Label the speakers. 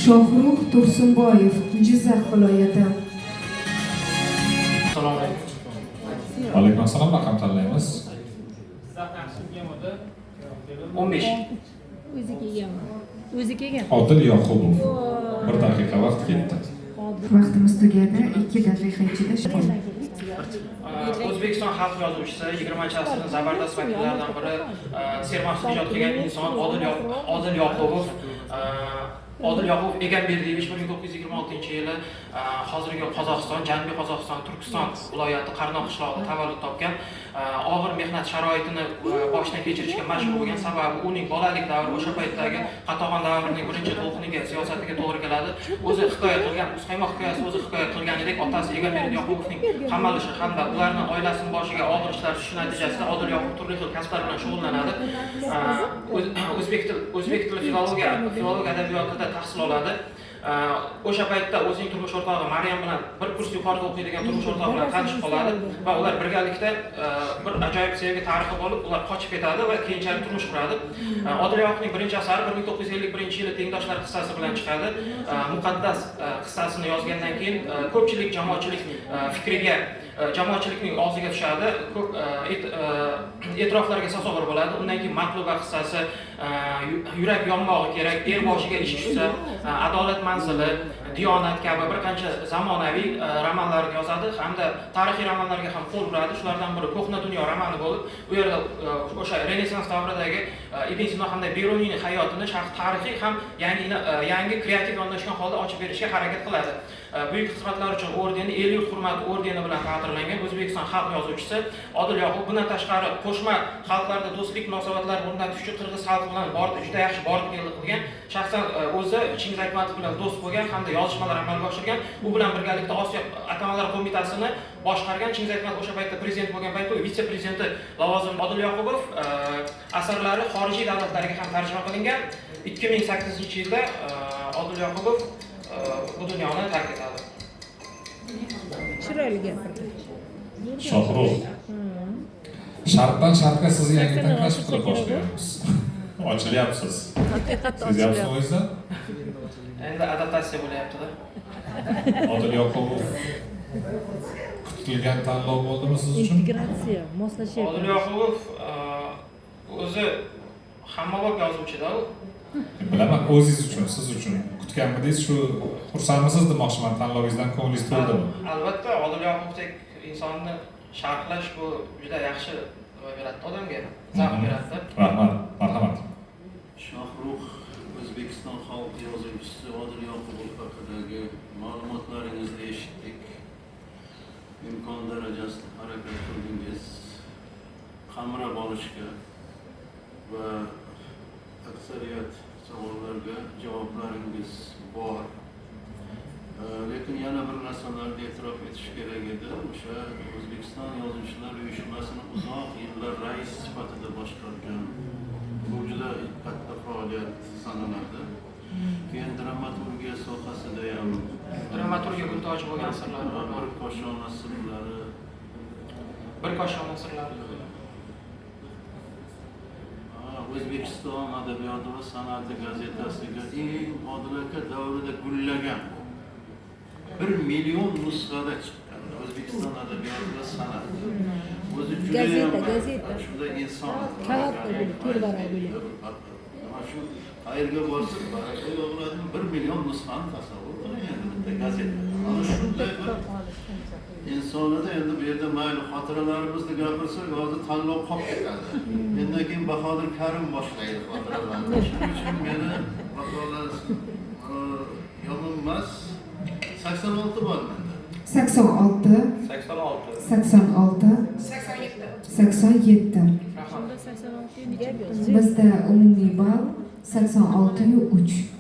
Speaker 1: Shohrux Tursunboyev, Jizzax viloyati.
Speaker 2: Assalomu alaykum.
Speaker 3: Alaykum assalom. Raqam tanlaymiz.
Speaker 2: 15.
Speaker 4: O'zi kelgan.
Speaker 3: Odil Yoqubov. 1 daqiqa vaqt ketdi.
Speaker 1: Vaqtimiz tugadi. 2 daqiqa ichida
Speaker 2: O'zbekiston xalq yozuvchisi 20-asrning zabardast vakillaridan biri sermahsul ijod qilgan inson Odil Yoqubov. Odil Yoqubov Egamberdiyevich 1926-yili hozirgi Qozog'iston, Janubiy Qozog'iston, Turkiston viloyati Qarnoq qishlog'ida tavallud topgan. Og'ir mehnat sharoitini boshdan kechirishga majbur bo'lgan sababi uning bolalik davri, o'sha paytdagi qatag'on davrining birinchi to'lqiniga, siyosatiga to'g'ri keladi. O'zi hikoya qilgan, Muzqaymoq hikoyasi o'zi hikoya qilganidek, otasi Egamberdi Yoqubovning qamalishi hamda ularning oilasining boshiga og'ir ishlar tushishi natijasida Odil Yoqubov turli xil kasblar bilan shug'ullanadi. O'zbek tili filologiya adabiyotida tahsil oladi. O'sha paytda o'zining turmush o'rtog'i Maryam bilan bir kurs yuqorida o'qiydigan turmush o'rtog'i bilan tanishib qoladi va ular birgalikda bir ajoyib sevgi tarixi bo'lib, ular qochib ketadi va keyinchalik turmush quradi. Odil Yoqubovning birinchi asari 1951-yili Tengdoshlar qissasi bilan chiqadi. Muqaddas qissasini yozgandan keyin ko'pchilik jamoatchilik fikriga, jamoatchilikning og'ziga tushadi, ko'p e'tiroflarga sazovor bo'ladi. Undan keyin Maqluba qissasi, yurak yonmog'i kerak, er boshiga ish tushsa, adolat manzili, diyonat kabi bir qancha zamonaviy romanlarni yozadi hamda tarixiy romanlarga ham qo'l uradi. Shulardan biri Ko'hna dunyo romani bo'lib, u yerda o'sha Renessans davridagi Ibn Sino hamda Beruniyning hayotini tarixiy ham yangi kreativ yondashgan holda ochib berishga harakat qiladi. Buyuk xizmatlar uchun ordeni, el yurt hurmati ordeni bilan taqdirlangan O'zbekiston xalq yozuvchisi Odil Yoqubov. Bundan tashqari qo'shma xalqlarda do'stlik munosabatlari o'rnatish uchun qirg'iz xalqi bilan juda yaxshi borib keldi qilgan. Shaxsan o'zi Chingiz Aytmatov bilan do'st bo'lgan hamda yozishmalar amalga oshirgan. U bilan birgalikda Osiyo atamalar qo'mitasini boshqargan. Chingiz Aytmatov o'sha paytda prezident bo'lgan paytda vitse-prezidenti lavozimida. Odil Yoqubov asarlari xorijiy davlatlarga ham tarjima qilingan. 2008-yilda Odil Yoqubov bu dunyoni tark etadi.
Speaker 4: Chiroyli gapirdi.
Speaker 3: Shohrux. Sharqdan sharqqa sizni yangi tanlashib qilib boshlayapmiz. Ochilyapsiz. Sezyapsizmi o'zingizdan?
Speaker 2: Endi adaptatsiya bo'lyapti-da.
Speaker 3: Odil Yoqubov kutilgan tanlov bo'ldimi siz uchun?
Speaker 4: Integratsiya, moslashyapti.
Speaker 2: Odil Yoqubov o'zi hammabop yozuvchi-da u.
Speaker 3: Bilaman, o'zingiz uchun, siz uchun kutganmidingiz, shu xursandmisiz demoqchiman, tanlovingizdan ko'nglingiz to'ldimi?
Speaker 2: Albatta, Odil Yoqubovdek insonni sharhlash bu juda yaxshi beradi odamga, zavq beradi.
Speaker 3: Rahmat, marhamat.
Speaker 5: Shohrux O'zbekiston xalq yozuvchisi Odil Yoqubov haqidagi ma'lumotlaringizni eshitdik. Imkon darajasida harakat qildingiz qamrab olishga va aksariyat savollarga javoblaringiz bor. Lekin yana bir narsalarni e'tirof etish kerak edi. O'sha O'zbekiston Yozuvchilar uyushmasini uzoq yillar rais sifatida boshqargan. Bu juda katta faoliyat sanaladi. Keyin dramaturgiya sohasida ham
Speaker 2: Dramaturgiya gultoji bo'lgan asarlar bor.
Speaker 5: Bir koshona sirlari.
Speaker 2: Bir koshona sirlari.
Speaker 5: O'zbekiston adabiyoti va san'ati gazetasiga eng Odil aka davrida gullagan 1 million nusxada chiqqan O'zbekiston adabiyoti va san'ati. O'zi juda
Speaker 4: gazeta.
Speaker 5: Shunda inson shu qayerga borsa, baraka yog'iladi 1 million nusxani tasavvur qiling endi bitta gazeta. Ana shunday bir insonida endi bu yerda mayli xotiralarimizni gapirsak, hozir tanlov qolib ketadi. Mendan keyin Bahodir Karim boshlaydi xotiralarni. Shuning uchun meni maqola yomon emas. 86 bor menda.
Speaker 1: 86,
Speaker 2: 86,
Speaker 1: 86, 87. Bizda umumiy ball 86-3.